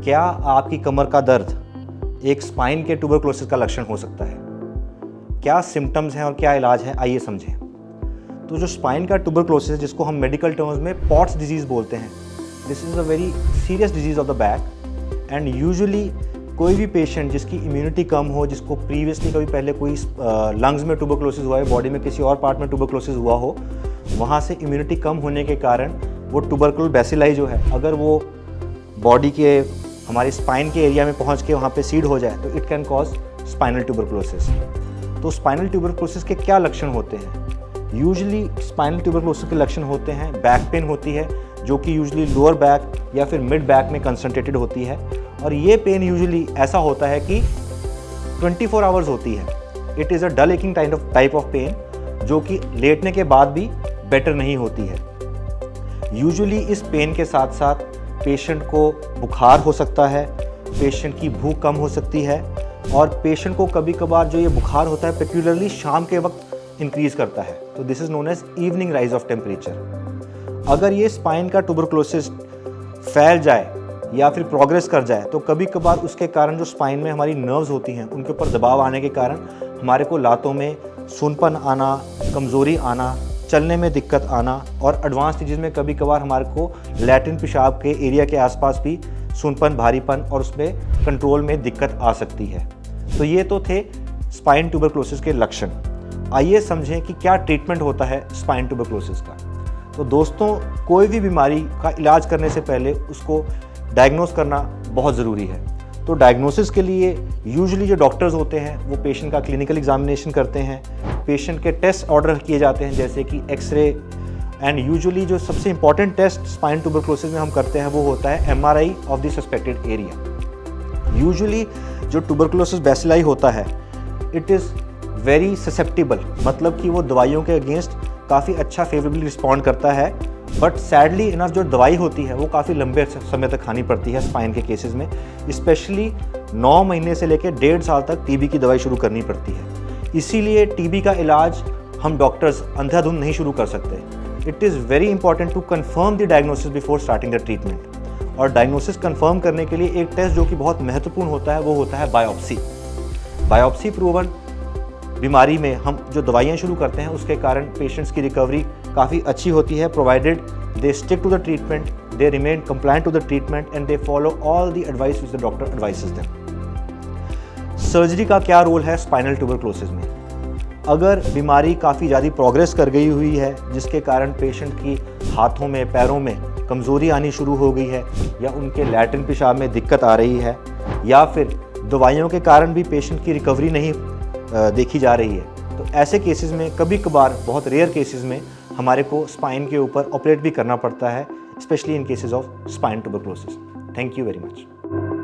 क्या आपकी कमर का दर्द एक स्पाइन के ट्यूबरकुलोसिस का लक्षण हो सकता है? क्या सिम्टम्स हैं और क्या इलाज है, आइए समझें। तो जो स्पाइन का ट्यूबरकुलोसिस है, जिसको हम मेडिकल टर्म्स में पॉट्स डिजीज़ बोलते हैं, this is a very serious disease of the back and usually कोई भी पेशेंट जिसकी इम्यूनिटी कम हो, जिसको प्रीवियसली कभी पहले कोई लंग्स में ट्यूबरकुलोसिस हुआ है, बॉडी में किसी और पार्ट में ट्यूबरकुलोसिस हुआ हो, वहाँ से इम्यूनिटी कम होने के कारण वो ट्यूबरकुलर बैसिलाई जो है, अगर वो बॉडी के हमारे स्पाइन के एरिया में पहुँच के वहाँ पे सीड हो जाए तो it can cause spinal tuberculosis. तो स्पाइनल ट्यूबरकुलोसिस के क्या लक्षण होते हैं? यूजुअली स्पाइनल ट्यूबरकुलोसिस के लक्षण होते हैं, बैक पेन होती है जो कि यूजुअली लोअर बैक या फिर मिड बैक में कंसंट्रेटेड होती है, और ये पेन यूजुअली ऐसा होता है कि 24 आवर्स होती है। It is a dull aching type of pain जो कि लेटने के बाद भी बेटर नहीं होती है। यूजुअली इस पेन के साथ साथ पेशेंट को बुखार हो सकता है, पेशेंट की भूख कम हो सकती है, और पेशेंट को कभी कभार जो ये बुखार होता है पर्टिकुलरली शाम के वक्त इंक्रीज़ करता है। तो this is known as evening rise of temperature. अगर ये स्पाइन का ट्यूबरकुलोसिस फैल जाए या फिर प्रोग्रेस कर जाए तो कभी कभार उसके कारण जो स्पाइन में हमारी नर्व्स होती हैं उनके ऊपर दबाव आने के कारण हमारे को लातों में सूनपन आना, कमज़ोरी आना, चलने में दिक्कत आना, और एडवांस स्टेजेस में कभी कभार हमारे को लैट्रिन पेशाब के एरिया के आसपास भी सूनपन, भारीपन और उसमें कंट्रोल में दिक्कत आ सकती है। तो ये तो थे स्पाइन ट्यूबरकुलोसिस के लक्षण। आइए समझें कि क्या ट्रीटमेंट होता है स्पाइन ट्यूबरकुलोसिस का। तो दोस्तों, कोई भी बीमारी का इलाज करने से पहले उसको डायग्नोस करना बहुत ज़रूरी है। तो डायग्नोसिस के लिए यूजुअली जो डॉक्टर्स होते हैं वो पेशेंट का क्लिनिकल एग्जामिनेशन करते हैं, पेशेंट के टेस्ट ऑर्डर किए जाते हैं जैसे कि एक्सरे, एंड यूजुअली जो सबसे इंपॉर्टेंट टेस्ट स्पाइन ट्यूबरकुलोसिस में हम करते हैं वो होता है MRI of the suspected area. Usually जो ट्यूबरकुलोसिस बैसिलाई होता है इट इज़ वेरी ससेप्टिबल, मतलब कि वो दवाइयों के अगेंस्ट काफ़ी अच्छा फेवरेबली रिस्पॉन्ड करता है, बट सैडली इनफ जो दवाई होती है वो काफ़ी लंबे समय तक खानी पड़ती है स्पाइन के केसेस में। स्पेशली 9 महीने से लेकर 1.5 साल तक टीबी की दवाई शुरू करनी पड़ती है। इसीलिए टीबी का इलाज हम डॉक्टर्स अंधाधुंध नहीं शुरू कर सकते। It is very important to confirm the diagnosis before starting the treatment. और डायग्नोसिस कंफर्म करने के लिए एक टेस्ट जो कि बहुत महत्वपूर्ण होता है वो होता है बायोप्सी। बायोप्सी प्रूवन बीमारी में हम जो दवाइयाँ शुरू करते हैं उसके कारण पेशेंट्स की रिकवरी काफ़ी अच्छी होती है, provided they stick to the treatment, they remain compliant to the treatment and they follow all the advice which the doctor advises them. Surgery का क्या रोल है स्पाइनल ट्यूबरकुलोसिस में? अगर बीमारी काफ़ी ज़्यादा प्रोग्रेस कर गई हुई है जिसके कारण पेशेंट की हाथों में, पैरों में कमज़ोरी आनी शुरू हो गई है, या उनके लैट्रिन पेशाब में दिक्कत आ रही है, या फिर दवाइयों के कारण भी पेशेंट की रिकवरी नहीं देखी जा रही है, तो ऐसे केसेस में कभी कभार, बहुत रेयर केसेस में हमारे को स्पाइन के ऊपर ऑपरेट भी करना पड़ता है, specially in cases of spine tuberculosis. Thank you very much.